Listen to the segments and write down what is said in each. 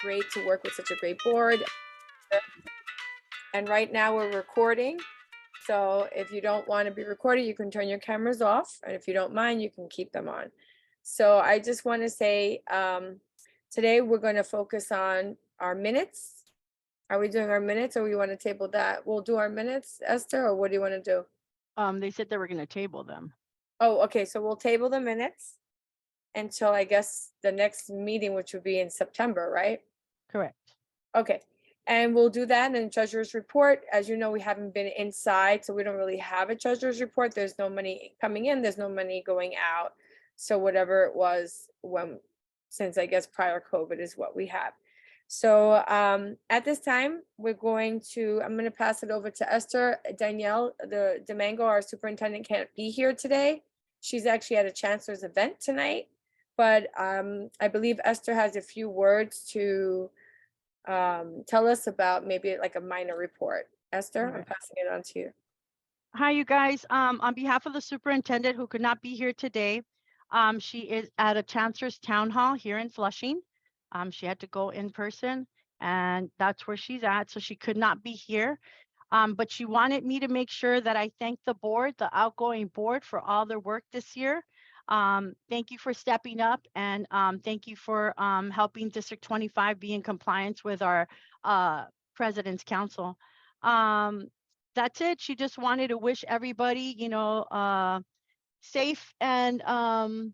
great to work with such a great board. And right now we're recording. So if you don't want to be recorded, you can turn your cameras off. And if you don't mind, you can keep them on. So I just want to say, today we're going to focus on our minutes. Are we doing our minutes or we want to table that? We'll do our minutes, Esther, or what do you want to do? They said they were going to table them. Oh, okay. So we'll table the minutes until I guess the next meeting, which would be in September, right? Correct. Okay. And we'll do that. And then treasurer's report, as you know, we haven't been inside, so we don't really have a treasurer's report. There's no money coming in, there's no money going out. So whatever it was since I guess prior COVID is what we have. So at this time, I'm going to pass it over to Esther. Danielle, the Domingo, our superintendent, can't be here today. She's actually at a chancellor's event tonight. But I believe Esther has a few words to tell us about maybe like a minor report. Esther, I'm passing it on to you. Hi, you guys. On behalf of the superintendent who could not be here today, she is at a chancellor's town hall here in Flushing. She had to go in person, and that's where she's at, so she could not be here. But she wanted me to make sure that I thank the board, the outgoing board, for all their work this year. Thank you for stepping up, and thank you for helping District 25 be in compliance with our President's Council. That's it. She just wanted to wish everybody, safe and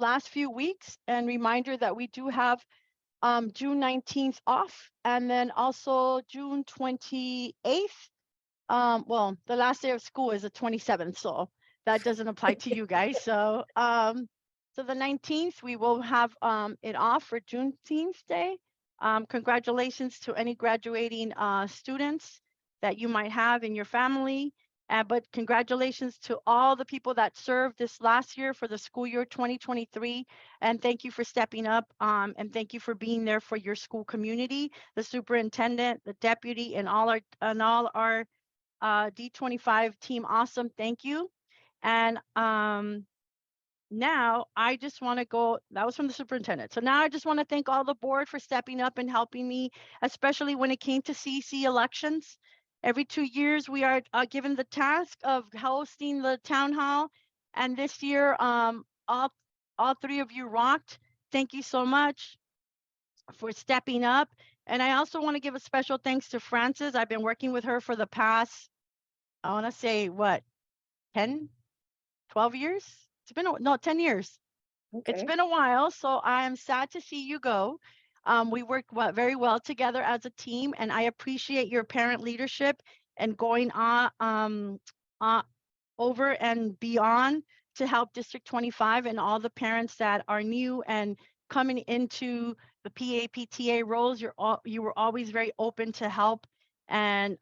last few weeks, and reminder that we do have June 19th off, and then also June 28th. Well, the last day of school is the 27th, so that doesn't apply to you guys. So so the 19th we will have it off for Juneteenth Day. Congratulations to any graduating students that you might have in your family. But congratulations to all the people that served this last year for the school year 2023. And thank you for stepping up, and thank you for being there for your school community, the superintendent, the deputy, and all our D25 team. Awesome. Thank you. And now I just want to go, that was from the superintendent. So now I just want to thank all the board for stepping up and helping me, especially when it came to CC elections. Every 2 years, we are given the task of hosting the town hall. And this year, all three of you rocked. Thank you so much for stepping up. And I also want to give a special thanks to Frances. I've been working with her for the past, I want to say, what, 10, 12 years? It's been, no, 10 years. Okay. It's been a while, so I am sad to see you go. We worked very well together as a team, and I appreciate your parent leadership and going on over and beyond to help District 25 and all the parents that are new and coming into the PAPTA roles. You were always very open to help and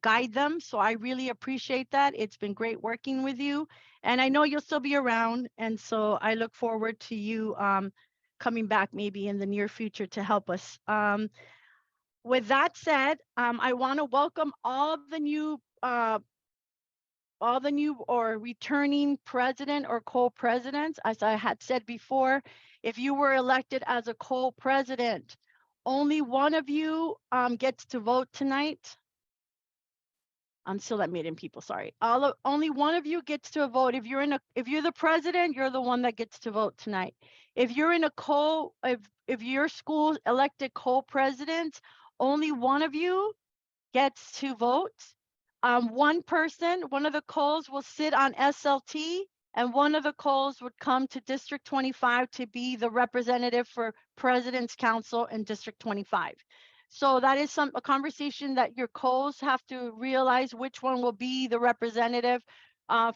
guide them. So I really appreciate that. It's been great working with you, and I know you'll still be around. And so I look forward to you coming back maybe in the near future to help us. With that said, I want to welcome all the new or returning president or co-presidents. As I had said before, if you were elected as a co-president, only one of you gets to vote tonight. I'm still at meeting people, sorry. Only one of you gets to vote. If you're the president, you're the one that gets to vote tonight. If you're in if your school elected co-presidents, only one of you gets to vote. One of the co's will sit on SLT, and one of the co's would come to District 25 to be the representative for President's Council in District 25. So that is a conversation that your co's have to realize which one will be the representative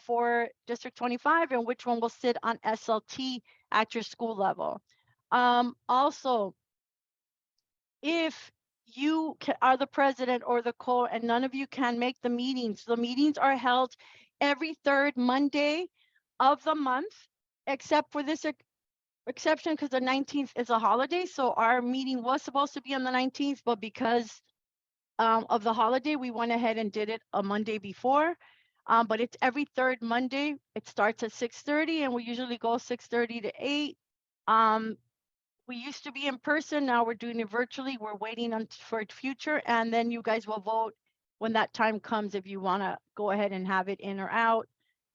for District 25 and which one will sit on SLT at your school level. Also, if you are the president or the co and none of you can make the meetings are held every third Monday of the month, except for this exception because the 19th is a holiday. So our meeting was supposed to be on the 19th, but because of the holiday, we went ahead and did it a Monday before. But it's every third Monday. It starts at 6:30 and we usually go 6:30 to 8. We used to be in person. Now we're doing it virtually. We're waiting on for the future, and then you guys will vote when that time comes if you want to go ahead and have it in or out.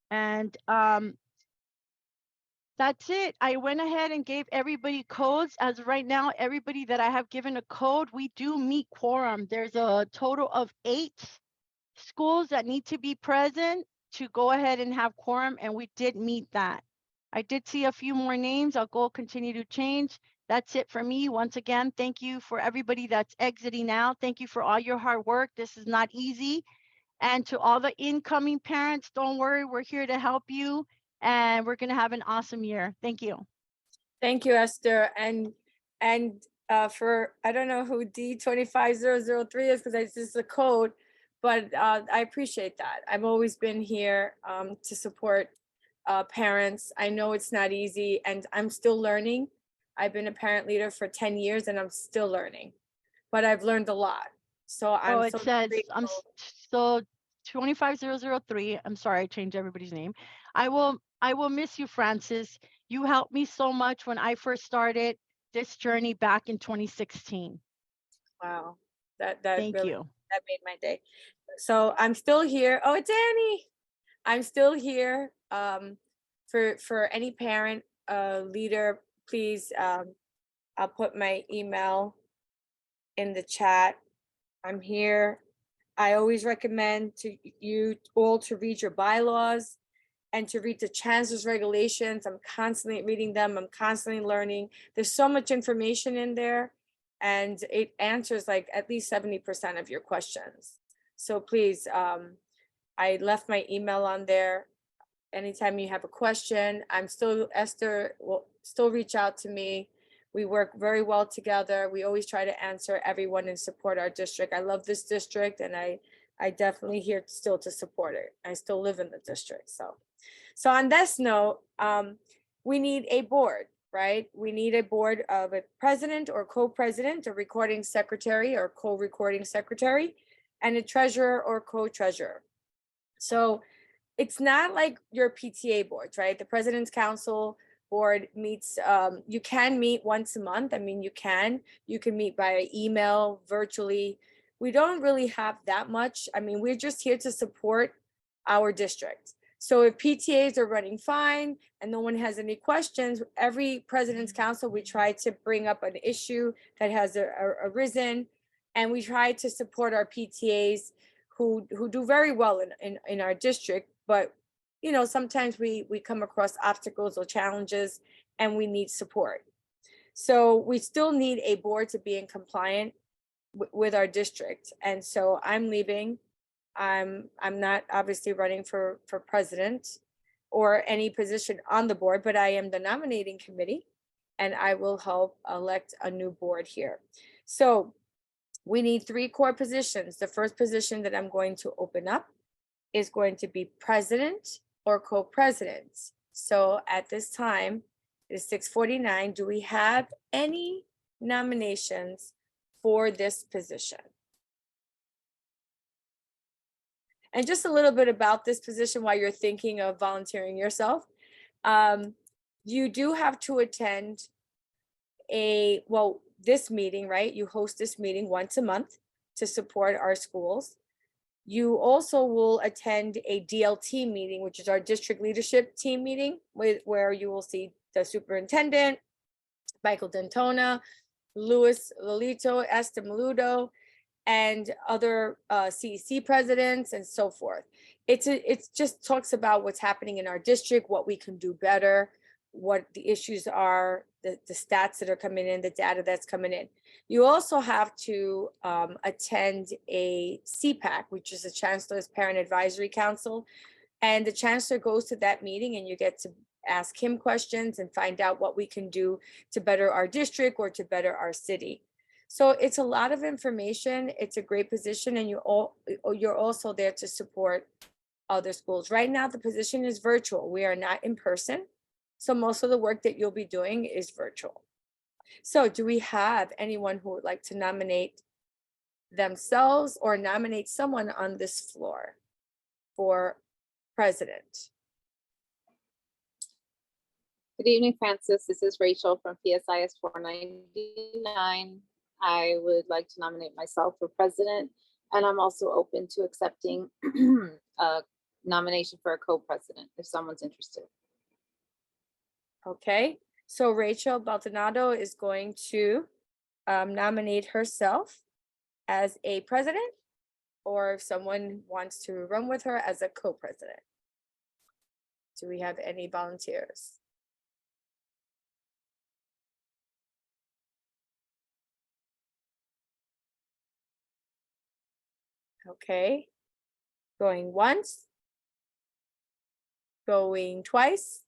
And that's it. I went ahead and gave everybody codes. As of right now, everybody that I have given a code, we do meet quorum. There's a total of 8 schools that need to be present to go ahead and have quorum, and we did meet that. I did see a few more names. I'll go continue to change. That's it for me. Once again, thank you for everybody that's exiting now. Thank you for all your hard work. This is not easy. And to all the incoming parents, don't worry, we're here to help you, and we're going to have an awesome year. Thank you. Thank you, Esther. And for, I don't know who D25003 is because it's just a code, but I appreciate that. I've always been here to support parents. I know it's not easy and I'm still learning. I've been a parent leader for 10 years and I'm still learning, but I've learned a lot. So Oh, I'm it so says, grateful. so 25003. I'm sorry, I changed everybody's name. I will miss you, Francis. You helped me so much when I first started this journey back in 2016. Wow, that Thank really, you. that made my day. So I'm still here. Oh, it's Annie. I'm still here. For any parent, leader, please, I'll put my email in the chat. I'm here. I always recommend to you all to read your bylaws and to read the chancellor's regulations. I'm constantly reading them. I'm constantly learning. There's so much information in there and it answers like at least 70% of your questions. So please, I left my email on there. Anytime you have a question, Esther will still reach out to me. We work very well together. We always try to answer everyone and support our district. I love this district and I definitely here still to support it. I still live in the district. So on this note, we need a board, right? We need a board of a president or co-president, a recording secretary or co-recording secretary, and a treasurer or co-treasurer. So it's not like your PTA boards, right? The President's Council board meets, you can meet once a month. I mean, you can meet by email, virtually. We don't really have that much. I mean, we're just here to support our district. So if PTAs are running fine and no one has any questions, every President's Council, we try to bring up an issue that has arisen, and we try to support our PTAs who do very well in our district. But you know, sometimes we come across obstacles or challenges and we need support. So we still need a board to be in compliant with our district. And so I'm leaving. I'm not obviously running for president or any position on the board, but I am the nominating committee and I will help elect a new board here. So we need 3 core positions. The first position that I'm going to open up is going to be president or co-president. So at this time, it is 6:49. Do we have any nominations for this position? And just a little bit about this position while you're thinking of volunteering yourself. You do have to attend this meeting, right? You host this meeting once a month to support our schools. You also will attend a DLT meeting, which is our district leadership team meeting, where you will see the superintendent, Michael Dentona, Luis Lolito, Esther Maludo, and other CEC presidents and so forth. It just talks about what's happening in our district, what we can do better, what the issues are, the stats that are coming in, the data that's coming in. You also have to attend a CPAC, which is the Chancellor's Parent Advisory Council. And the Chancellor goes to that meeting and you get to ask him questions and find out what we can do to better our district or to better our city. So it's a lot of information. It's a great position, and you're also there to support other schools. Right now, the position is virtual. We are not in person. So most of the work that you'll be doing is virtual. So do we have anyone who would like to nominate themselves or nominate someone on this floor for president? Good evening, Francis. This is Rachel from PSIS 499. I would like to nominate myself for president, and I'm also open to accepting a nomination for a co-president if someone's interested. Okay, so Rachael Baltodano is going to nominate herself as a president, or if someone wants to run with her as a co-president. Do we have any volunteers? Okay, going once, going twice.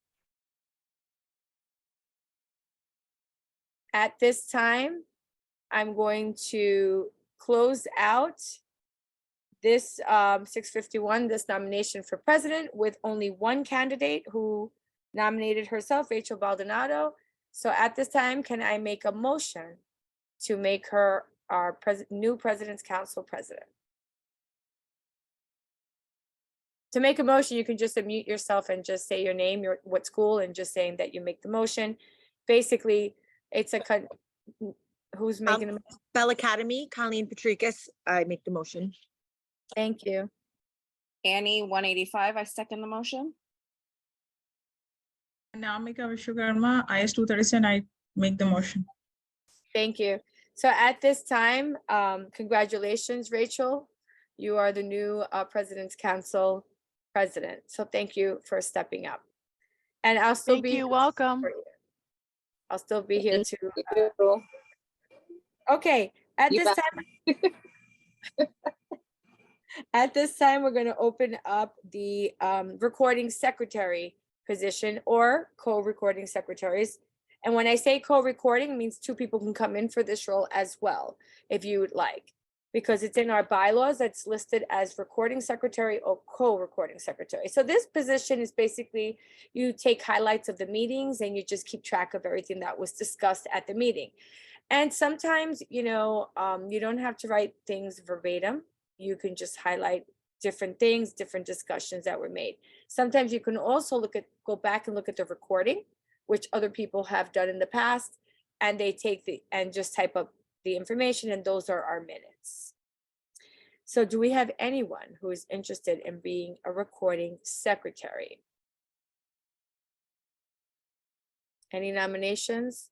At this time, I'm going to close out this 651, this nomination for president, with only one candidate who nominated herself, Rachael Baltodano. So at this time, can I make a motion to make her our new President's Council president? To make a motion, you can just unmute yourself and just say your name, what school, and just saying that you make the motion. Basically, it's a who's making the motion? Bell Academy, Colleen Patricus, I make the motion. Thank you. Annie 185, I second the motion. Namika Vishwakarma, IS 237, I make the motion. Thank you. So at this time, congratulations, Rachael. You are the new President's Council president. So thank you for stepping up. And I'll still Thank be you. Welcome. I'll still be here to. Thank you. Okay, at You this bet. time. At this time, we're going to open up the recording secretary position or co-recording secretaries. And when I say co-recording, it means two people can come in for this role as well, if you would like, because it's in our bylaws that's listed as recording secretary or co-recording secretary. So this position is basically you take highlights of the meetings and you just keep track of everything that was discussed at the meeting. And sometimes, you know, you don't have to write things verbatim. You can just highlight different things, different discussions that were made. Sometimes you can also go back and look at the recording, which other people have done in the past, and they take and just type up the information, and those are our minutes. So do we have anyone who is interested in being a recording secretary? Any nominations?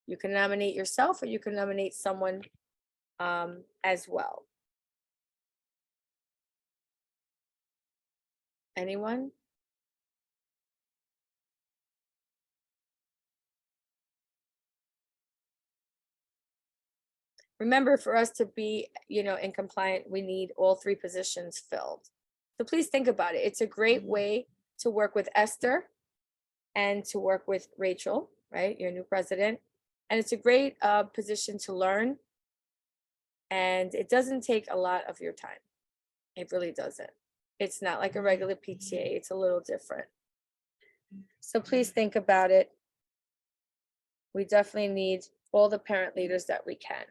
You can nominate yourself, or you can nominate someone as well. Anyone? Remember, for us to be, you know, in compliant, we need all three positions filled. So please think about it. It's a great way to work with Esther and to work with Rachael, right? Your new president. And it's a great position to learn. And it doesn't take a lot of your time. It really doesn't. It's not like a regular PTA. It's a little different. So please think about it. We definitely need all the parent leaders that we can.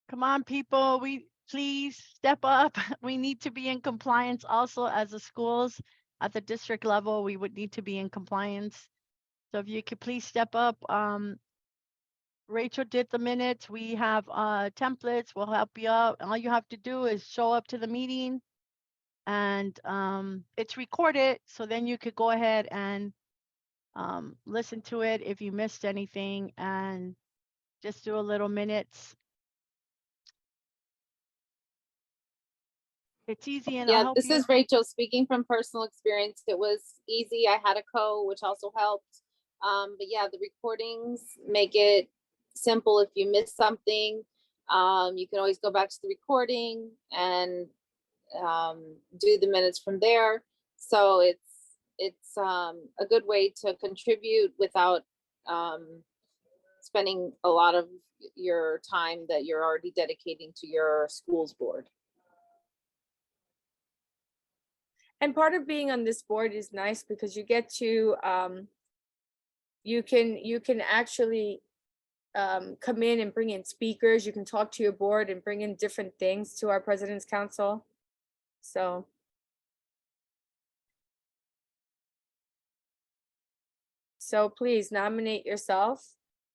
Come on, people, please step up. We need to be in compliance also as the schools at the district level. We would need to be in compliance. So if you could please step up. Rachel did the minutes. We have templates. We'll help you out. All you have to do is show up to the meeting, and it's recorded. So then you could go ahead and listen to it if you missed anything, and just do a little minutes. It's easy, and I Yeah, hope this is Rachel speaking from personal experience. It was easy. I had a co, which also helped. But yeah, the recordings make it simple. If you miss something, you can always go back to the recording and do the minutes from there. So it's a good way to contribute without spending a lot of your time that you're already dedicating to your school's board. And part of being on this board is nice because you get to, you can actually come in and bring in speakers. You can talk to your board and bring in different things to our President's Council. So. So please nominate yourself.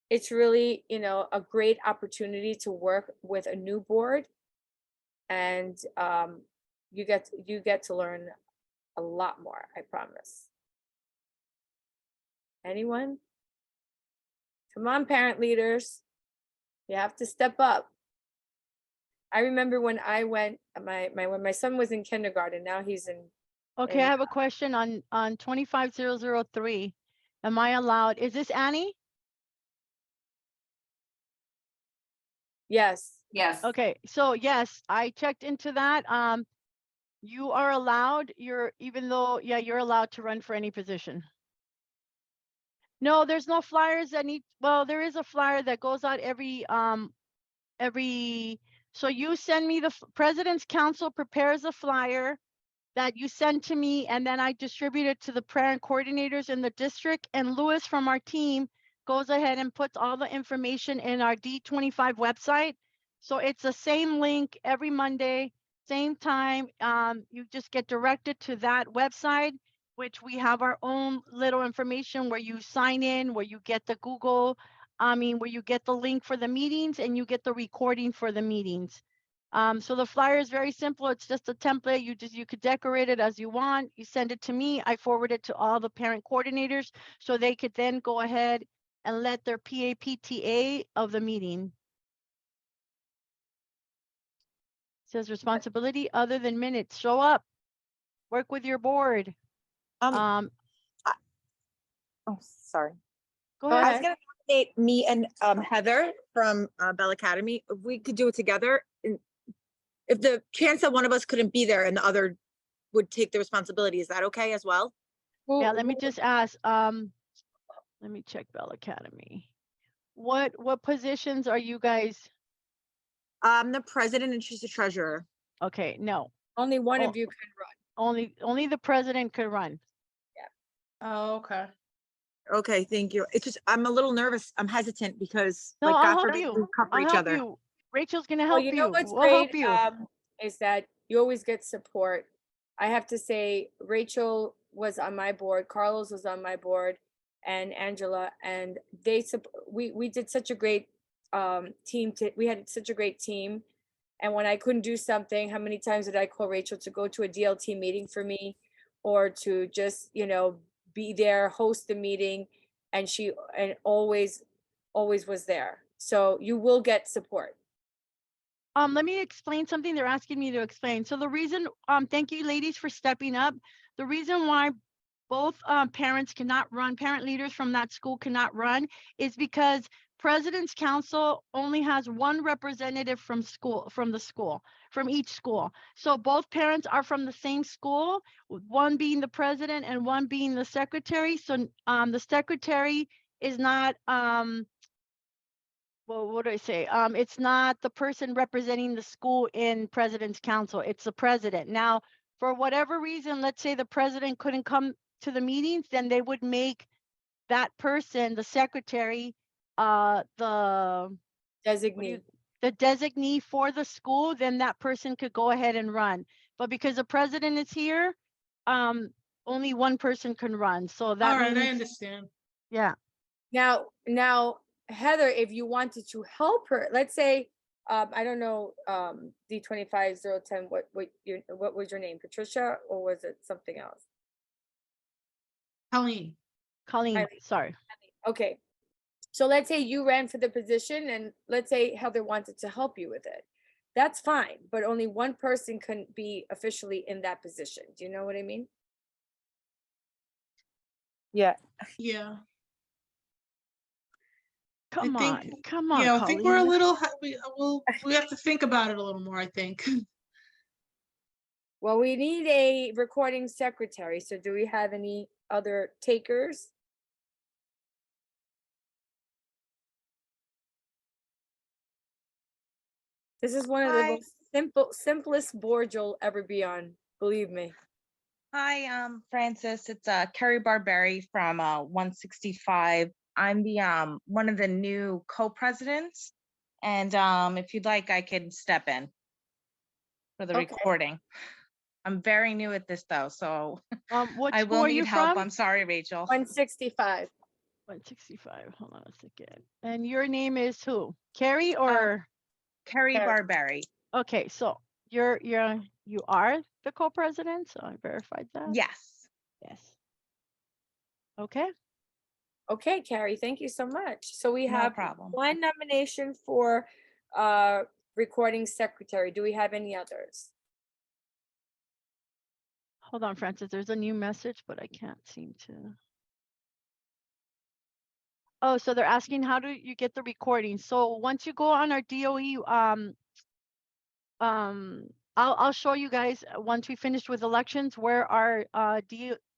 It's really, you know, a great opportunity to work with a new board. And you get to learn a lot more, I promise. Anyone? Come on, parent leaders. You have to step up. I remember when I went, when my son was in kindergarten, now he's in. Okay, I have a question on 25003. Am I allowed? Is this Annie? Yes. Yes. Okay, so yes, I checked into that. You are allowed, even though, yeah, you're allowed to run for any position. No, there's no flyers that well, there is a flyer that goes out so you send me the President's Council prepares a flyer that you send to me, and then I distribute it to the parent coordinators in the district, and Louis from our team goes ahead and puts all the information in our D25 website. So it's the same link every Monday, same time. You just get directed to that website, which we have our own little information where you sign in, where you get the where you get the link for the meetings and you get the recording for the meetings. So the flyer is very simple. It's just a template. You could decorate it as you want. You send it to me. I forward it to all the parent coordinators so they could then go ahead and let their PAPTA of the meeting. It says responsibility other than minutes. Show up. Work with your board. Oh, sorry. Go Go ahead. I was gonna nominate me and Heather from Bell Academy. If we could do it together, and if the chance that one of us couldn't be there and the other would take the responsibility, is that okay as well? Yeah, let me just ask, let me check Bell Academy. What positions are you guys? I'm the president and she's the treasurer. Okay, no, Only one Oh. of you can run. only the president could run. Oh, okay. Okay, thank you. It's just, I'm a little nervous. I'm hesitant because No, like, I'll God help forbid you. we cover I'll each help other. you. Rachel's gonna Well, help you know you. what's We'll great, help you. is that you always get support. I have to say, Rachel was on my board, Carlos was on my board, and Angela, and we did such a great team. We had such a great team. And when I couldn't do something, how many times did I call Rachel to go to a DLT meeting for me, or to just, you know, be there, host the meeting, and she always was there. So you will get support. Let me explain something they're asking me to explain. So the reason, thank you ladies for stepping up. The reason why both parents cannot run, parent leaders from that school cannot run, is because President's Council only has one representative from each school. So both parents are from the same school, one being the president and one being the secretary. So the secretary is not, well, what do I say? It's not the person representing the school in President's Council. It's the president. Now, for whatever reason, let's say the president couldn't come to the meetings, then they would make that person, the secretary, the designee for the school. Then that person could go ahead and run. But because the president is here, only one person can run. So that All right, I means, understand. yeah. Now, Heather, if you wanted to help her, let's say, I don't know, D25010, what was your name, Patricia, or was it something else? Colleen. Colleen, sorry. Okay, so let's say you ran for the position, and let's say Heather wanted to help you with it. That's fine, but only one person can be officially in that position. Do you know what I mean? Yeah. Yeah. Come think- on, come on, Yeah, I think we're a Colleen. little, we have to think about it a little more, I think. Well, we need a recording secretary, so do we have any other takers? This is one of the Hi. most simplest boards you'll ever be on, believe me. Hi, Francis. It's Kerry Barberi from 165. I'm the one of the new co-presidents. And if you'd like, I can step in for the Okay. recording. I'm very new at this though, so What I school will are need you help. from? I'm sorry, Rachel. 165. 165. Hold on a second. And your name is who? Kerry or? Kerry Kerry. Barberi. Okay, so you are the co-president, so I verified that. Yes. Yes. Okay. Okay, Carrie, thank you so much. So we No have problem. one nomination for recording secretary. Do we have any others? Hold on, Francis. There's a new message, but I can't seem to. Oh, so they're asking how do you get the recording? So once you go on our DOE, I'll show you guys once we finish with elections where our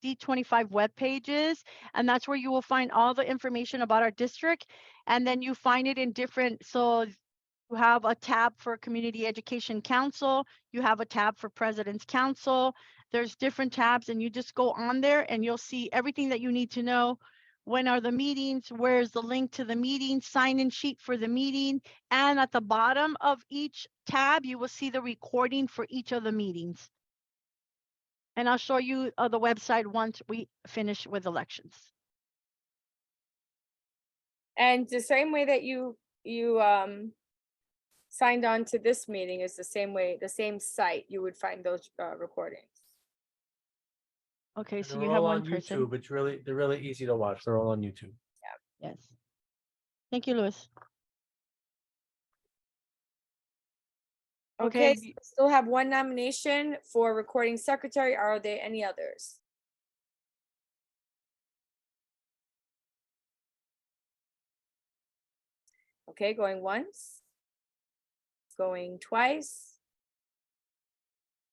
D25 web page is, and that's where you will find all the information about our district. And then you find it in different, so you have a tab for Community Education Council, you have a tab for President's Council. There's different tabs, and you just go on there and you'll see everything that you need to know. When are the meetings? Where's the link to the meeting? Sign-in sheet for the meeting. And at the bottom of each tab, you will see the recording for each of the meetings. And I'll show you the website once we finish with elections. And the same way that you signed on to this meeting is the same way, the same site you would find those recordings. Okay, And so they're you have all one on person. YouTube. They're really easy to watch. They're all on YouTube. Yes. Thank you, Louis. Okay, Okay, so we still have one nomination for recording secretary. Are there any others? Okay, going once, going twice,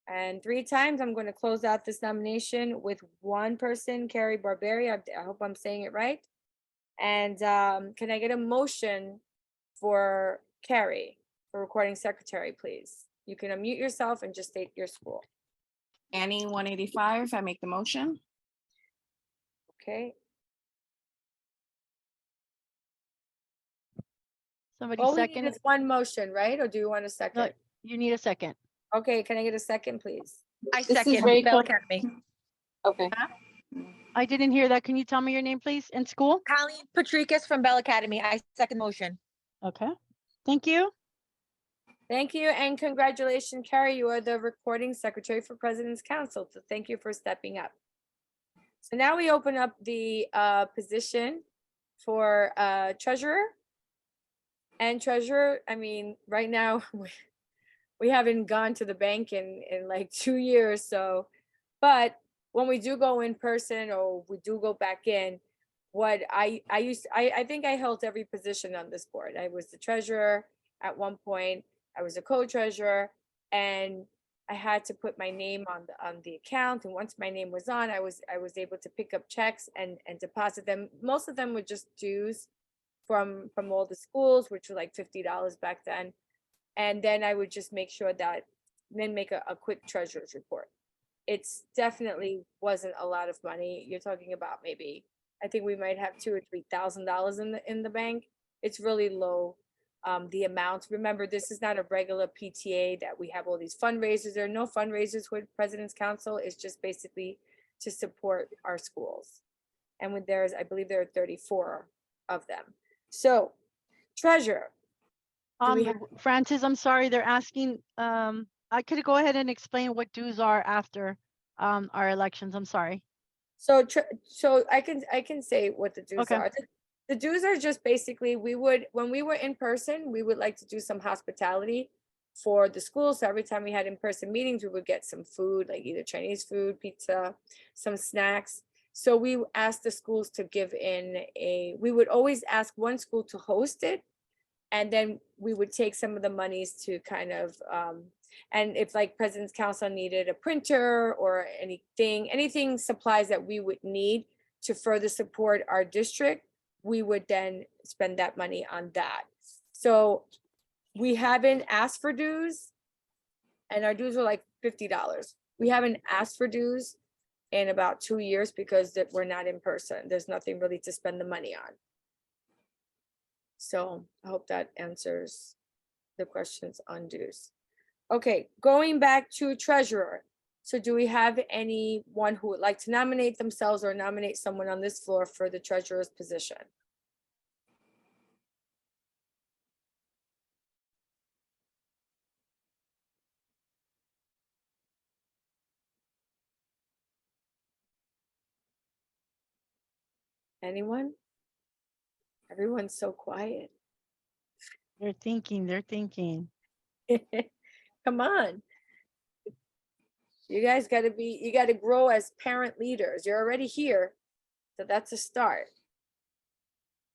and 3 times. I'm going to close out this nomination with one person, Kerry Barberi. I hope I'm saying it right. And can I get a motion for Kerry for recording secretary, please? You can unmute yourself and just state your school. Annie, 185, I make the motion. Okay. somebody All we need second. is one motion, right? Or do you want a No, second? you need a second. Okay, can I get a second, please? I This is second Rachael. Bell Academy. Okay. I didn't hear that. Can you tell me your name, please, in school? Colleen Patricus from Bell Academy. I second motion. Okay. Thank you. Thank you and congratulations, Carrie. You are the recording secretary for President's Council. So thank you for stepping up. So now we open up the position for treasurer. And treasurer, I mean, right now we haven't gone to the bank in like 2 years. So, but when we do go in person or we do go back in, what I think I held every position on this board. I was the treasurer at one point. I was a co-treasurer, and I had to put my name on the account. And once my name was on, I was able to pick up checks and deposit them. Most of them were just dues from all the schools, which were like $50 back then. And then I would just make sure that, then make a quick treasurer's report. It's definitely wasn't a lot of money. You're talking about maybe, I think we might have $2,000 or $3,000 in the bank. It's really low. The amount, remember, this is not a regular PTA that we have all these fundraisers. There are no fundraisers with President's Council. It's just basically to support our schools. And when there's, I believe there are 34 of them. So treasurer. Do we have- Francis, I'm sorry, they're asking, I could go ahead and explain what dues are after our elections. I'm sorry. So I can say what the dues Okay. are. The dues are just basically, when we were in person, we would like to do some hospitality for the school. So every time we had in-person meetings, we would get some food, like either Chinese food, pizza, some snacks. So we asked the schools to give in we would always ask one school to host it. And then we would take some of the monies to kind of, and if like President's Council needed a printer or anything supplies that we would need to further support our district, we would then spend that money on that. So we haven't asked for dues, and our dues are like $50. We haven't asked for dues in about 2 years because we're not in person. There's nothing really to spend the money on. So I hope that answers the questions on dues. Okay, going back to treasurer. So do we have anyone who would like to nominate themselves or nominate someone on this floor for the treasurer's position? Anyone? Everyone's so quiet. They're thinking, they're thinking. Come on. You guys you gotta grow as parent leaders. You're already here. So that's a start.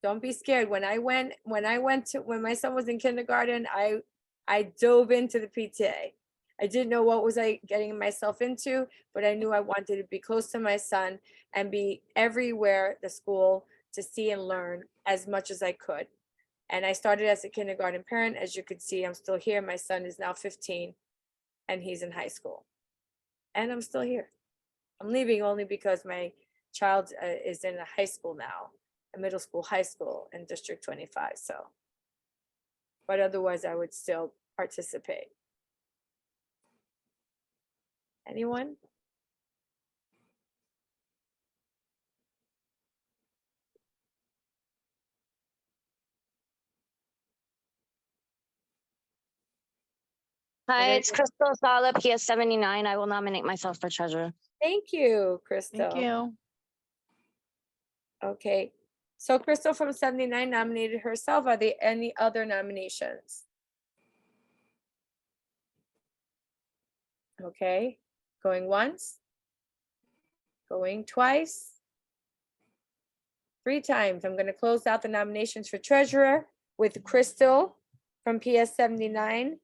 Don't be scared. When my son was in kindergarten, I dove into the PTA. I didn't know what was I getting myself into, but I knew I wanted to be close to my son and be everywhere at the school to see and learn as much as I could. And I started as a kindergarten parent. As you could see, I'm still here. My son is now 15 and he's in high school. And I'm still here. I'm leaving only because my child is in a high school now, a middle school, high school in District 25. So, but otherwise I would still participate. Anyone? Hi, it's Kristel Saleh, PS 79. I will nominate myself for treasurer. Thank you, Kristel. Thank you. Okay, so Kristel from 79 nominated herself. Are there any other nominations? Okay, going once, going twice, 3 times. I'm going to close out the nominations for treasurer with Kristel from PS 79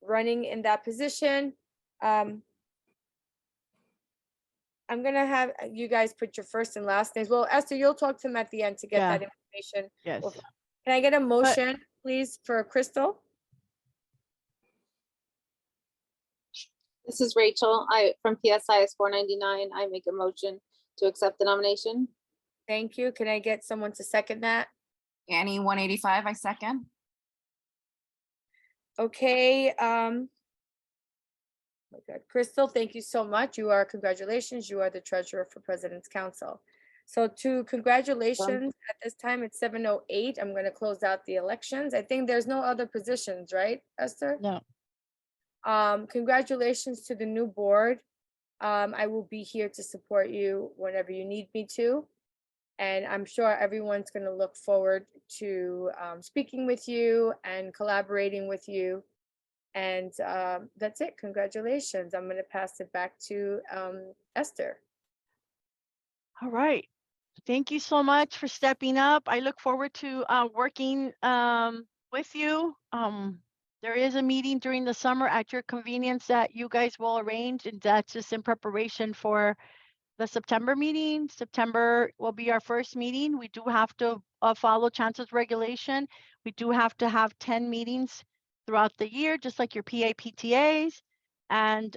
running in that position. I'm gonna have you guys put your first and last names. Well, Esther, you'll talk to them at the end to get Yeah. that information. Yes. Well, can I get a motion, please, for Kristel? This is Rachel. From PSIS 499. I make a motion to accept the nomination. Thank you. Can I get someone to second that? Annie 185, I second. Okay, my God, Kristel, thank you so much. Congratulations. You are the treasurer for President's Council. So congratulations. At this time, it's 7:08. I'm going to close out the elections. I think there's no other positions, right, Esther? No. Congratulations to the new board. I will be here to support you whenever you need me to. And I'm sure everyone's going to look forward to speaking with you and collaborating with you. And that's it. Congratulations. I'm going to pass it back to Esther. All right. Thank you so much for stepping up. I look forward to working with you. There is a meeting during the summer at your convenience that you guys will arrange, and that's just in preparation for the September meeting. September will be our first meeting. We do have to follow Chancellor's regulation. We do have to have 10 meetings throughout the year, just like your PAPTAs. And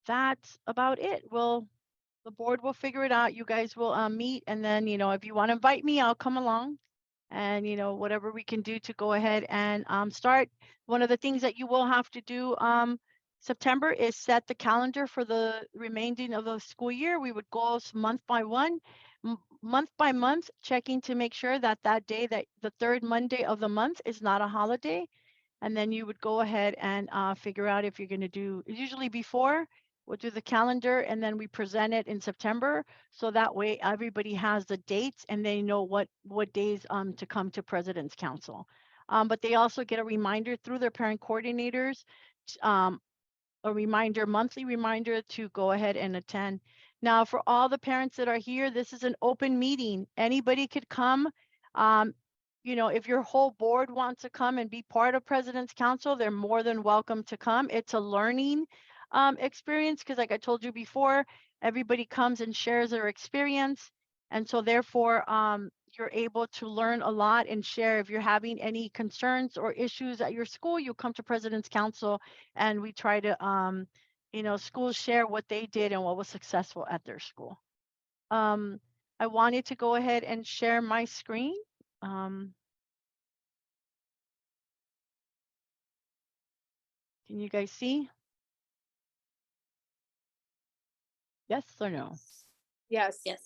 that's about it. The board will figure it out. You guys will meet, and then, if you want to invite me, I'll come along. And, whatever we can do to go ahead and start. One of the things that you will have to do September is set the calendar for the remaining of the school year. We would go month by month, checking to make sure that day, that the third Monday of the month is not a holiday. And then you would go ahead and figure out if you're going to do, usually before, we'll do the calendar and then we present it in September. So that way everybody has the dates and they know what days to come to President's Council. But they also get a reminder through their parent coordinators, monthly reminder to go ahead and attend. Now, for all the parents that are here, this is an open meeting. Anybody could come. If your whole board wants to come and be part of President's Council, they're more than welcome to come. It's a learning experience because, like I told you before, everybody comes and shares their experience. And so therefore, you're able to learn a lot and share. If you're having any concerns or issues at your school, you come to President's Council and we try to, schools share what they did and what was successful at their school. I wanted to go ahead and share my screen. Can you guys see? Yes or no? Yes. Yes.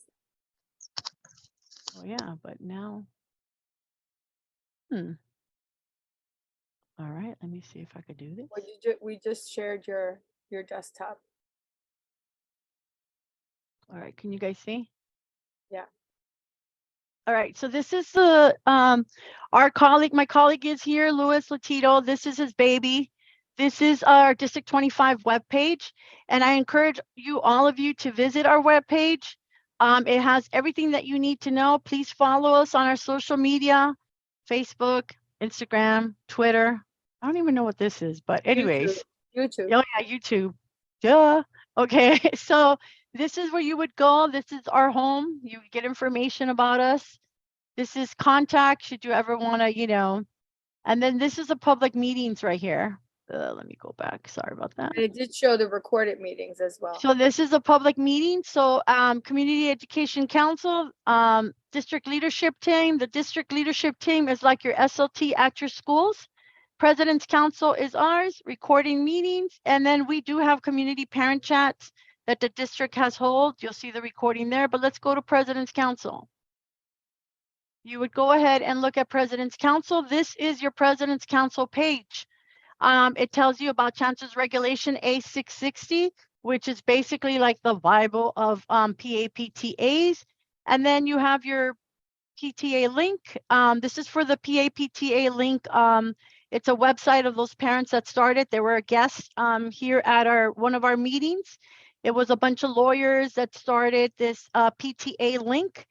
Oh yeah, but now. All right, let me see if I could do this. We just shared your desktop. All right, can you guys see? Yeah. All right, so this is the our colleague, my colleague is here, Louis Latito. This is his baby. This is our District 25 webpage, and I encourage you, all of you, to visit our webpage. It has everything that you need to know. Please follow us on our social media, Facebook, Instagram, Twitter. I don't even know what this is, but anyways. YouTube. Oh yeah, YouTube. Duh. Okay, so this is where you would go. This is our home. You would get information about us. This is contact should you ever want to, and then this is the public meetings right here. Let me go back. Sorry about that. And it did show the recorded meetings as well. So this is a public meeting. So Community Education Council, district leadership team. The district leadership team is like your SLT at your schools. President's Council is ours, recording meetings. And then we do have community parent chats that the district has hold. You'll see the recording there, but let's go to President's Council. You would go ahead and look at President's Council. This is your President's Council page. It tells you about Chancellor's Regulation A660, which is basically like the Bible of PAPTAs. And then you have your PTA link. This is for the PAPTA link. It's a website of those parents that started. They were a guest here at one of our meetings. It was a bunch of lawyers that started this PTA link.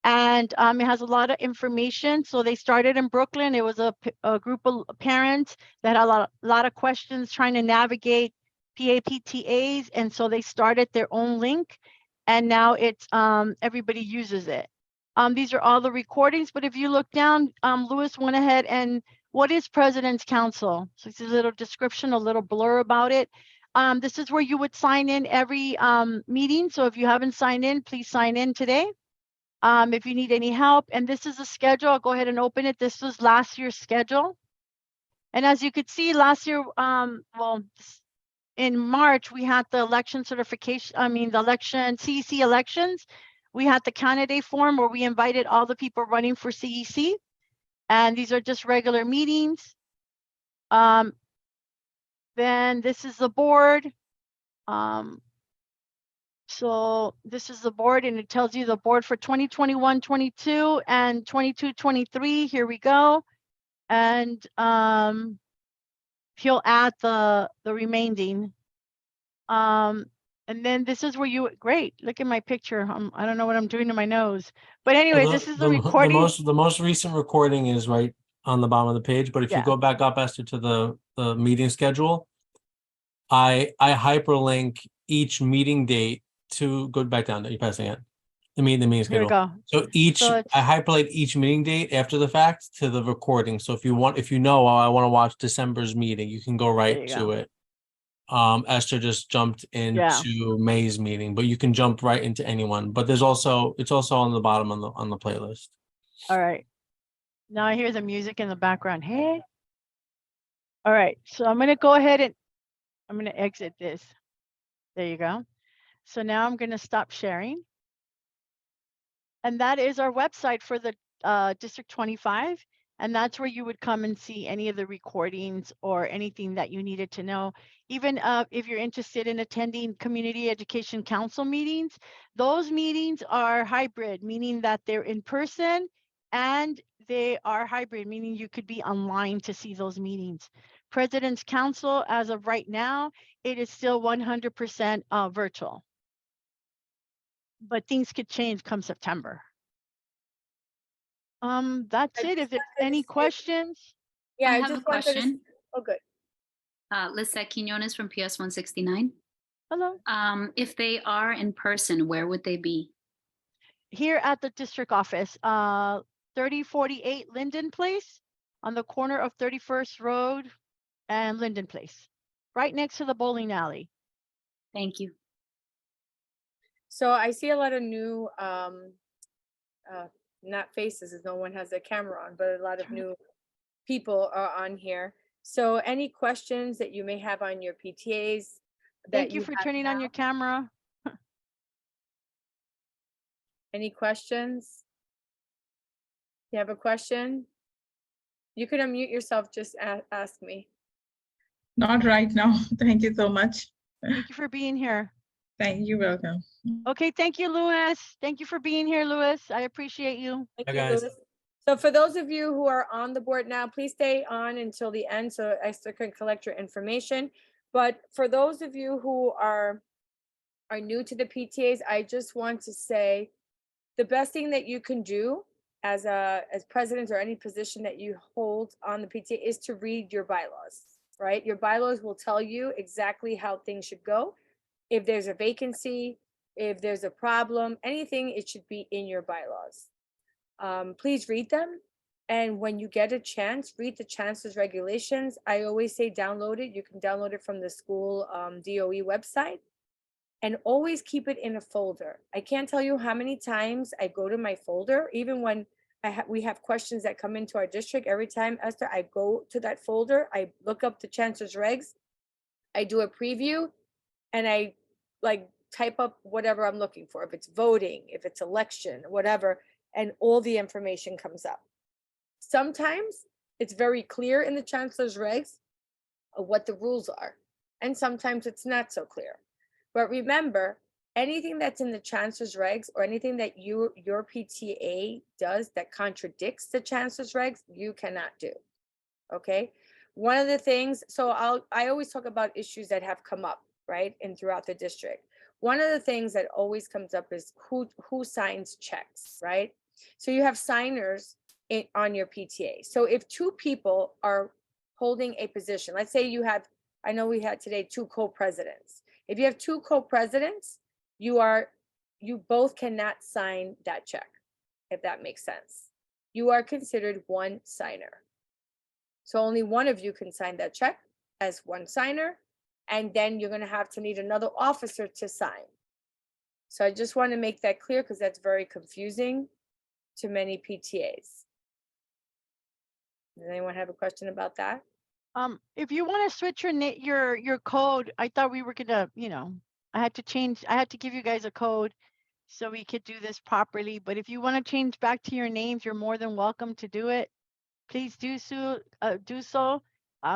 And it has a lot of information. So they started in Brooklyn. It was a group of parents that had a lot of questions trying to navigate PAPTAs. And so they started their own link. And now it's everybody uses it. These are all the recordings. But if you look down, Louis went ahead and what is President's Council? So it's a little description, a little blur about it. This is where you would sign in every meeting. So if you haven't signed in, please sign in today. If you need any help, and this is a schedule, I'll go ahead and open it. This was last year's schedule. And as you could see last year, well, in March, we had the election certification, the election, CEC elections. We had the candidate form where we invited all the people running for CEC. And these are just regular meetings. Then this is the board. So this is the board, and it tells you the board for 2021-22 and 22-23. Here we go. And he'll add the remaining. And then this is where great, look at my picture. I don't know what I'm doing to my nose. But anyway, this is the recording. The most recent recording is right on the bottom of the page. But if you Yeah. go back up, Esther, to the meeting schedule, I hyperlink each meeting date to go back down. You're passing it. The meeting Here we schedule. go. So So I hyperlink each meeting date after the fact to the recording. So if you want, oh, I want to watch December's meeting, you can go right you to go. it. Esther just jumped into May's meeting, but you can jump right into anyone. But it's also on the bottom on the playlist. All right. Now I hear the music in the background. Hey. All right. So I'm going to go ahead and I'm going to exit this. There you go. So now I'm going to stop sharing. And that is our website for the District 25. And that's where you would come and see any of the recordings or anything that you needed to know. Even if you're interested in attending Community Education Council meetings, those meetings are hybrid, meaning that they're in person and they are hybrid, meaning you could be online to see those meetings. President's Council, as of right now, it is still 100% virtual. But things could change come September. That's it. If there's any questions. Yeah, I I have just a wanted to. question. Oh, good. Lisette Quinones from PS 169. Hello. If they are in person, where would they be? Here at the district office, 3048 Linden Place, on the corner of 31st Road and Linden Place, right next to the bowling alley. Thank you. So I see a lot of new not faces, as no one has their camera on, but a lot of new people are on here. So any questions that you may have on your PTAs? that Thank you for have turning on now? your camera. Any questions? You have a question? You could unmute yourself, just ask me. Not right now. Thank you so much. Thank you for being here. Thank you. Welcome. Okay, thank you, Louis. Thank you for being here, Louis. I appreciate you. Thank Hi, you, guys. Louis. So for those of you who are on the board now, please stay on until the end so Esther can collect your information. But for those of you who are new to the PTAs, I just want to say the best thing that you can do as president or any position that you hold on the PTA is to read your bylaws, right? Your bylaws will tell you exactly how things should go. If there's a vacancy, if there's a problem, anything, it should be in your bylaws. Please read them. And when you get a chance, read the chancellor's regulations. I always say download it. You can download it from the school DOE website. And always keep it in a folder. I can't tell you how many times I go to my folder, even when we have questions that come into our district. Every time, Esther, I go to that folder, I look up the chancellor's regs, I do a preview, and I like type up whatever I'm looking for. If it's voting, if it's election, whatever, and all the information comes up. Sometimes it's very clear in the chancellor's regs of what the rules are, and sometimes it's not so clear. But remember, anything that's in the chancellor's regs or anything that your PTA does that contradicts the chancellor's regs, you cannot do. Okay. One of the things, so I always talk about issues that have come up, right, and throughout the district. One of the things that always comes up is who signs checks, right? So you have signers on your PTA. So if two people are holding a position, let's say you have, I know we had today 2 co-presidents. If you have 2 co-presidents, you both cannot sign that check, if that makes sense. You are considered one signer. So only one of you can sign that check as one signer, and then you're going to need another officer to sign. So I just want to make that clear because that's very confusing to many PTAs. Does anyone have a question about that? If you want to switch your code, I thought we were gonna, I had to give you guys a code so we could do this properly. But if you want to change back to your names, you're more than welcome to do it. Please do so.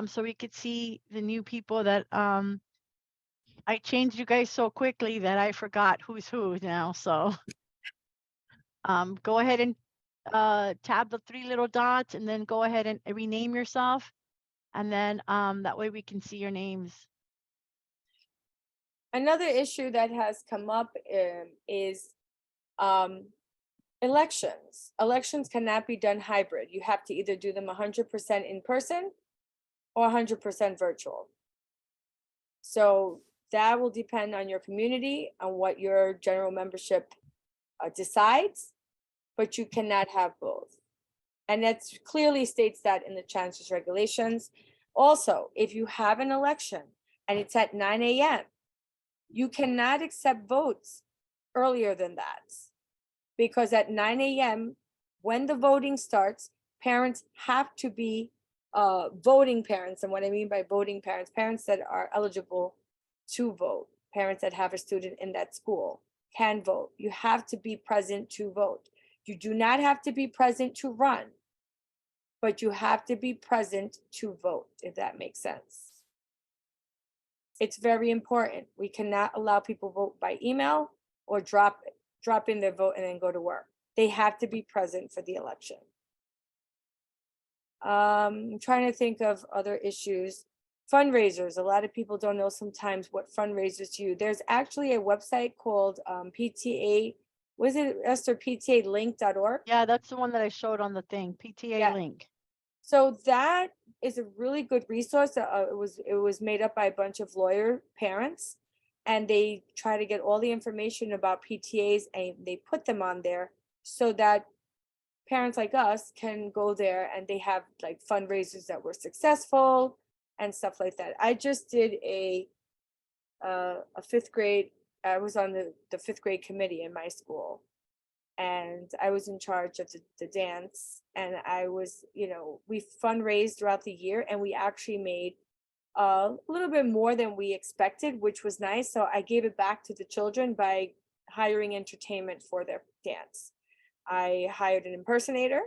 So we could see the new people that I changed you guys so quickly that I forgot who's who now. So go ahead and tab the 3 little dots and then go ahead and rename yourself. And then that way we can see your names. Another issue that has come up is elections. Elections cannot be done hybrid. You have to either do them 100% in person or 100% virtual. So that will depend on your community, on what your general membership decides, but you cannot have both. And that clearly states that in the chancellor's regulations. Also, if you have an election and it's at 9 a.m., you cannot accept votes earlier than that. Because at 9 a.m., when the voting starts, parents have to be voting parents. And what I mean by voting parents, parents that are eligible to vote, parents that have a student in that school can vote. You have to be present to vote. You do not have to be present to run, but you have to be present to vote, if that makes sense. It's very important. We cannot allow people vote by email or drop in their vote and then go to work. They have to be present for the election. I'm trying to think of other issues. Fundraisers. A lot of people don't know sometimes what fundraisers do. There's actually a website called PTA, was it Esther, PTAlink.org? Yeah, that's the one that I showed on the thing, PTA Yeah. link. So that is a really good resource. It was made up by a bunch of lawyer parents, and they try to get all the information about PTAs and they put them on there so that parents like us can go there and they have like fundraisers that were successful and stuff like that. I just did a 5th grade. I was on the 5th grade committee in my school, and I was in charge of the dance, and I was, we fundraised throughout the year, and we actually made a little bit more than we expected, which was nice. So I gave it back to the children by hiring entertainment for their dance. I hired an impersonator,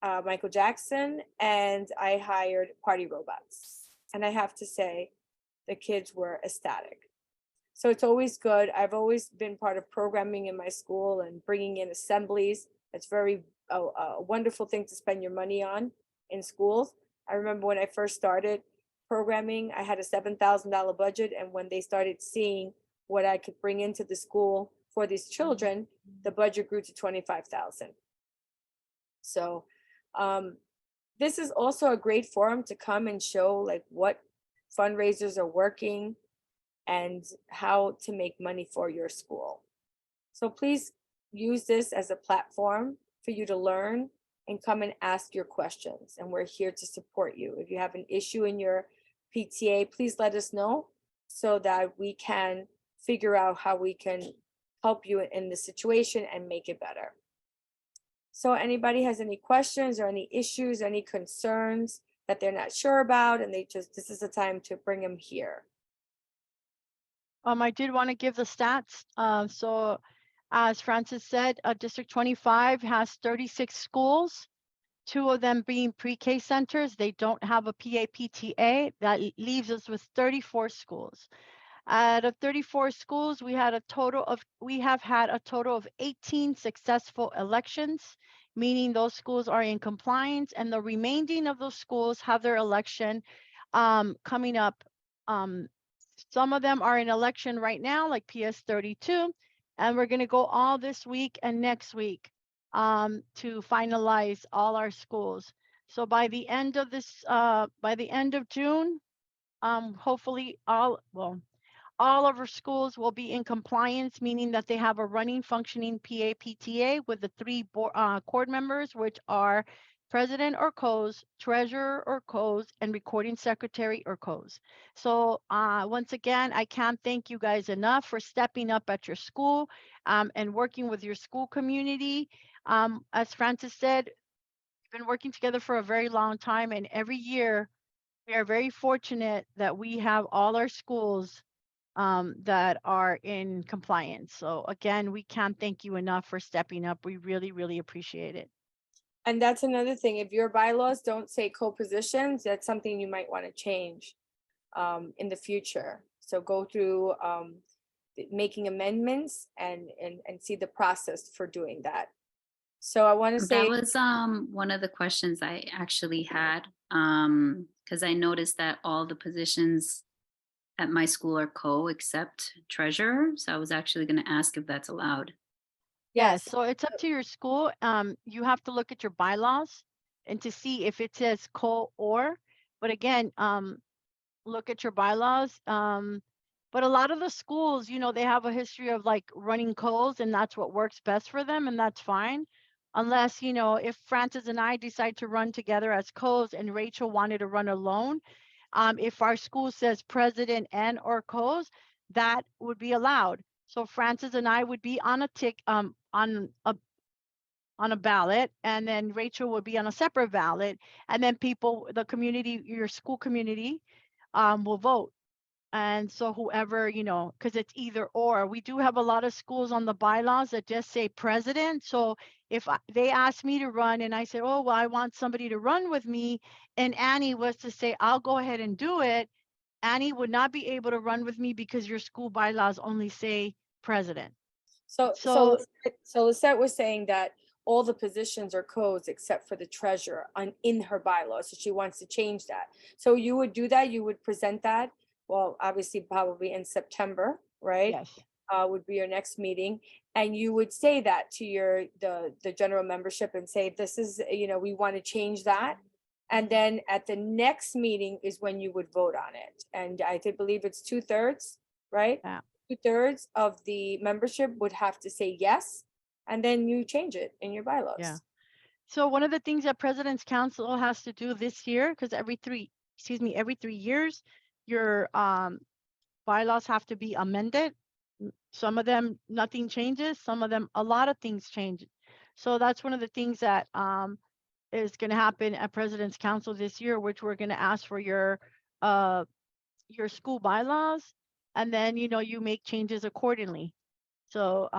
Michael Jackson, and I hired party robots. And I have to say, the kids were ecstatic. So it's always good. I've always been part of programming in my school and bringing in assemblies. It's very a wonderful thing to spend your money on in schools. I remember when I first started programming, I had a $7,000 budget. And when they started seeing what I could bring into the school for these children, the budget grew to 25,000. So this is also a great forum to come and show like what fundraisers are working and how to make money for your school. So please use this as a platform for you to learn and come and ask your questions. And we're here to support you. If you have an issue in your PTA, please let us know so that we can figure out how we can help you in the situation and make it better. So anybody has any questions or any issues, any concerns that they're not sure about, and this is the time to bring them here. I did want to give the stats. So as Francis said, District 25 has 36 schools, 2 of them being pre-K centers. They don't have a PTA. That leaves us with 34 schools. Out of 34 schools, we have had a total of 18 successful elections, meaning those schools are in compliance, and the remaining of those schools have their election coming up. Some of them are in election right now, like PS 32, and we're going to go all this week and next week to finalize all our schools. So by the end of June, hopefully all of our schools will be in compliance, meaning that they have a running, functioning PTA with the 3 board members, which are president or COs, treasurer or COs, and recording secretary or COs. So once again, I can't thank you guys enough for stepping up at your school and working with your school community. As Francis said, we've been working together for a very long time, and every year we are very fortunate that we have all our schools that are in compliance. So again, we can't thank you enough for stepping up. We really, really appreciate it. And that's another thing. If your bylaws don't say co-positions, that's something you might want to change in the future. So go through making amendments and see the process for doing that. So I want to say That was one of the questions I actually had, because I noticed that all the positions at my school are co except treasurer. So I was actually going to ask if that's allowed. Yes, so it's up to your school. You have to look at your bylaws and to see if it says co or, but again, look at your bylaws. But a lot of the schools, they have a history of like running co's, and that's what works best for them, and that's fine. Unless, if Francis and I decide to run together as co's and Rachel wanted to run alone, if our school says president and or co's, that would be allowed. So Francis and I would be on a ballot, and then Rachel would be on a separate ballot, and then the community, your school community, will vote. And so whoever, because it's either or. We do have a lot of schools on the bylaws that just say president. So if they asked me to run and I said, oh, well, I want somebody to run with me, and Annie was to say, I'll go ahead and do it, Annie would not be able to run with me because your school bylaws only say president. So Lisette was saying that all the positions are codes except for the treasurer in her bylaws. So she wants to change that. So you would do that, you would present that. Well, obviously probably in September, right? Yes. Would be your next meeting. And you would say that to the general membership and say, this is, we want to change that. And then at the next meeting is when you would vote on it. And I believe it's 2/3, right? Yeah. 2/3 of the membership would have to say yes, and then you change it in your bylaws. Yeah. So one of the things that President's Council has to do this year, because every 3 years, your bylaws have to be amended. Some of them, nothing changes. Some of them, a lot of things change. So that's one of the things that is going to happen at President's Council this year, which we're going to ask for your school bylaws, and then, you know, you make changes accordingly. So,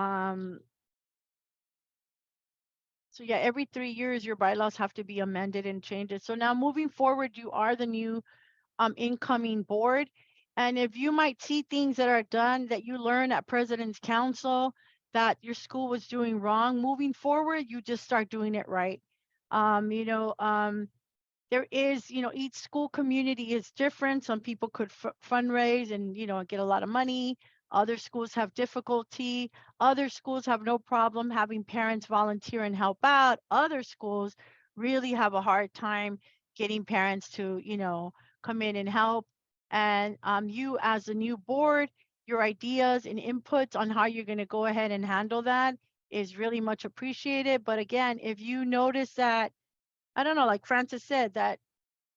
so yeah, every 3 years, your bylaws have to be amended and changed. So now moving forward, you are the new incoming board. And if you might see things that are done that you learn at President's Council that your school was doing wrong, moving forward, you just start doing it right. You know, there is, you know, each school community is different. Some people could fundraise and, you know, get a lot of money. Other schools have difficulty. Other schools have no problem having parents volunteer and help out. Other schools really have a hard time getting parents to, you know, come in and help. And you as a new board, your ideas and inputs on how you're going to go ahead and handle that is really much appreciated. But again, if you notice that, I don't know, like Francis said, that,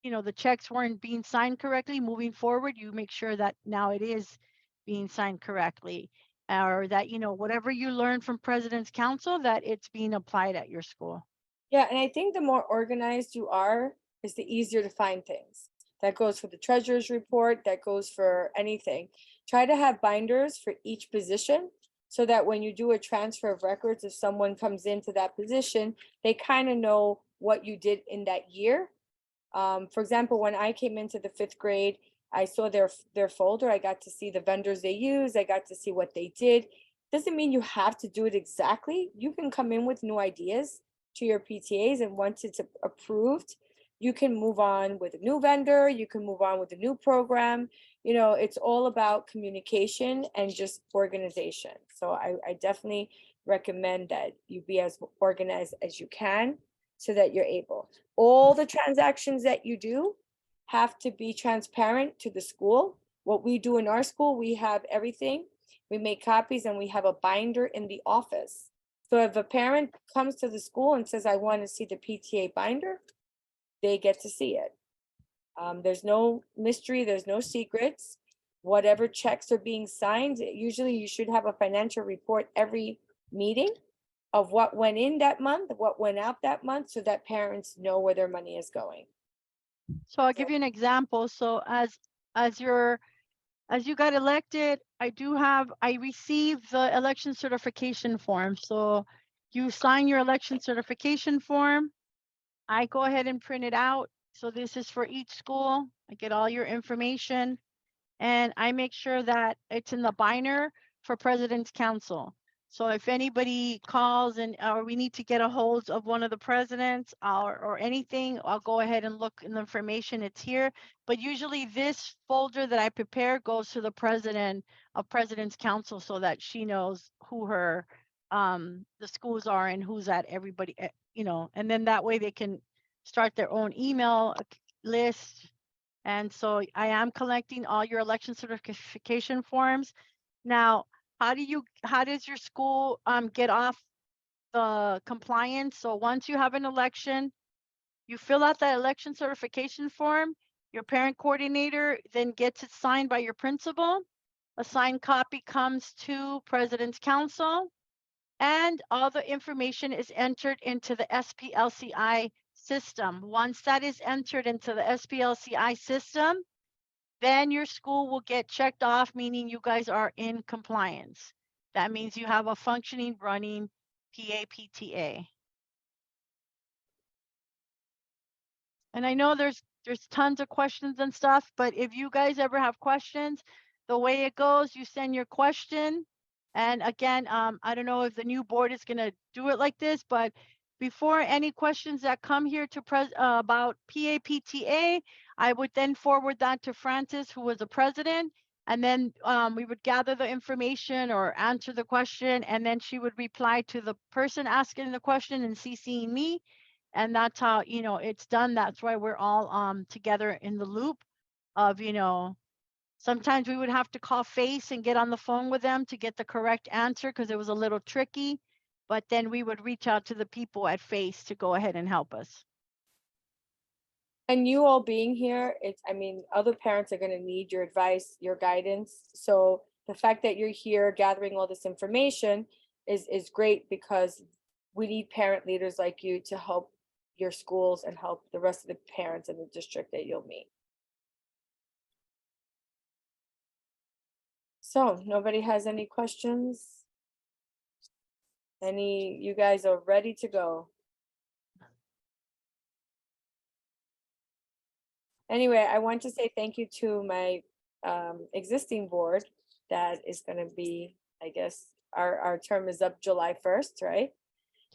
you know, the checks weren't being signed correctly, moving forward, you make sure that now it is being signed correctly, or that, you know, whatever you learn from President's Council, that it's being applied at your school. Yeah, and I think the more organized you are, is the easier to find things. That goes for the treasurer's report, that goes for anything. Try to have binders for each position so that when you do a transfer of records, if someone comes into that position, they kind of know what you did in that year. For example, when I came into the 5th grade, I saw their folder. I got to see the vendors they use. I got to see what they did. Doesn't mean you have to do it exactly. You can come in with new ideas to your PTAs, and once it's approved, you can move on with a new vendor. You can move on with a new program. You know, it's all about communication and just organization. So I definitely recommend that you be as organized as you can so that you're able. All the transactions that you do have to be transparent to the school. What we do in our school, we have everything. We make copies and we have a binder in the office. So if a parent comes to the school and says, I want to see the PTA binder, they get to see it. There's no mystery, there's no secrets. Whatever checks are being signed, usually you should have a financial report every meeting of what went in that month, what went out that month, so that parents know where their money is going. So I'll give you an example. So as you got elected, I received the election certification form. So you sign your election certification form. I go ahead and print it out. So this is for each school. I get all your information and I make sure that it's in the binder for President's Council. So if anybody calls and or we need to get a hold of one of the presidents or anything, I'll go ahead and look in the information. It's here. But usually this folder that I prepare goes to the president of President's Council so that she knows who her the schools are and who's at everybody, you know, and then that way they can start their own email list. And so I am collecting all your election certification forms. Now, how does your school get off the compliance? So once you have an election, you fill out that election certification form, your parent coordinator then gets it signed by your principal. A signed copy comes to President's Council, and all the information is entered into the SPLCI system. Once that is entered into the SPLCI system, then your school will get checked off, meaning you guys are in compliance. That means you have a functioning, running PAPTA. And I know there's tons of questions and stuff, but if you guys ever have questions, the way it goes, you send your question. And again, I don't know if the new board is gonna do it like this, but before any questions that come here to about PAPTA, I would then forward that to Francis, who was the president, and then we would gather the information or answer the question, and then she would reply to the person asking the question and CCing me. And that's how, you know, it's done. That's why we're all together in the loop of, you know, sometimes we would have to call FACE and get on the phone with them to get the correct answer because it was a little tricky. But then we would reach out to the people at FACE to go ahead and help us. And you all being here, I mean, other parents are going to need your advice, your guidance. So the fact that you're here gathering all this information is great, because we need parent leaders like you to help your schools and help the rest of the parents in the district that you'll meet. So nobody has any questions? You guys are ready to go? Anyway, I want to say thank you to my existing board that is going to be, I guess, our term is up July 1st, right?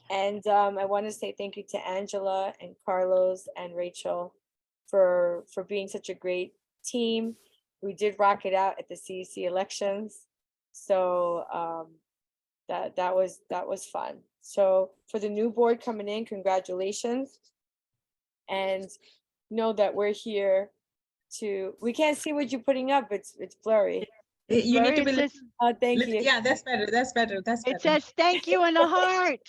And I want to say thank you to Angela and Carlos and Rachel for being such a great team. We did rock it out at the CEC elections. So that was fun. So for the new board coming in, congratulations. And know that we're here we can't see what you're putting up. It's blurry. You need to be. Oh, thank you. Yeah, that's better. That's better. That's better. It says thank you in a heart.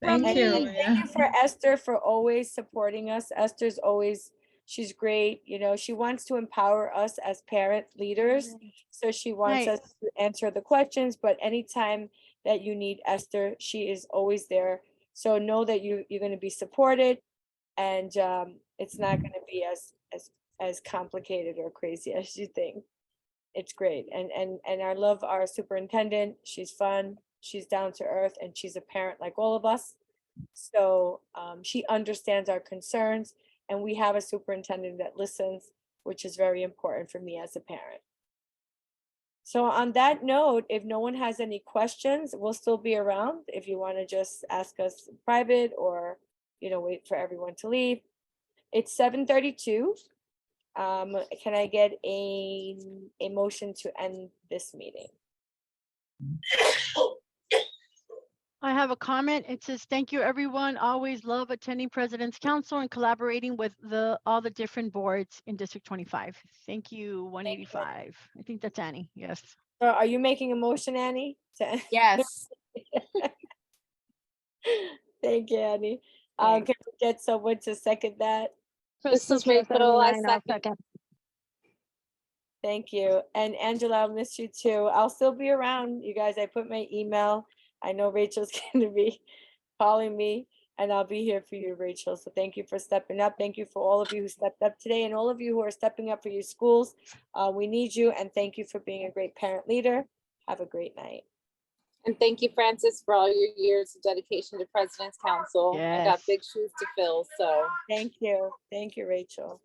Thank And you. thank you for Esther for always supporting us. Esther's always, she's great. You know, she wants to empower us as parent leaders. So she wants Right. us to answer the questions, but anytime that you need Esther, she is always there. So know that you're going to be supported, and it's not going to be as complicated or crazy as you think. It's great. And I love our superintendent. She's fun, she's down to earth, and she's a parent like all of us. So she understands our concerns, and we have a superintendent that listens, which is very important for me as a parent. So on that note, if no one has any questions, we'll still be around if you want to just ask us in private, or, you know, wait for everyone to leave. It's 7:32. Can I get a motion to end this meeting? I have a comment. It says, thank you, everyone. Always love attending President's Council and collaborating with all the different boards in District 25. Thank you, 185. I think that's Annie. Yes. So are you making a motion, Annie? Yes. Thank you, Annie. Thanks. Can we get someone to second that? This is Crystal Rachael. I 79, I'll second. Thank you. And Angela, I'll miss you too. I'll still be around, you guys. I put my email. I know Rachel's going to be calling me, and I'll be here for you, Rachel. So thank you for stepping up. Thank you for all of you who stepped up today, and all of you who are stepping up for your schools. We need you, and thank you for being a great parent leader. Have a great night. And thank you, Francis, for all your years of dedication to President's Council. I got Yes. big shoes to fill, so. Thank you. Thank you, Rachel.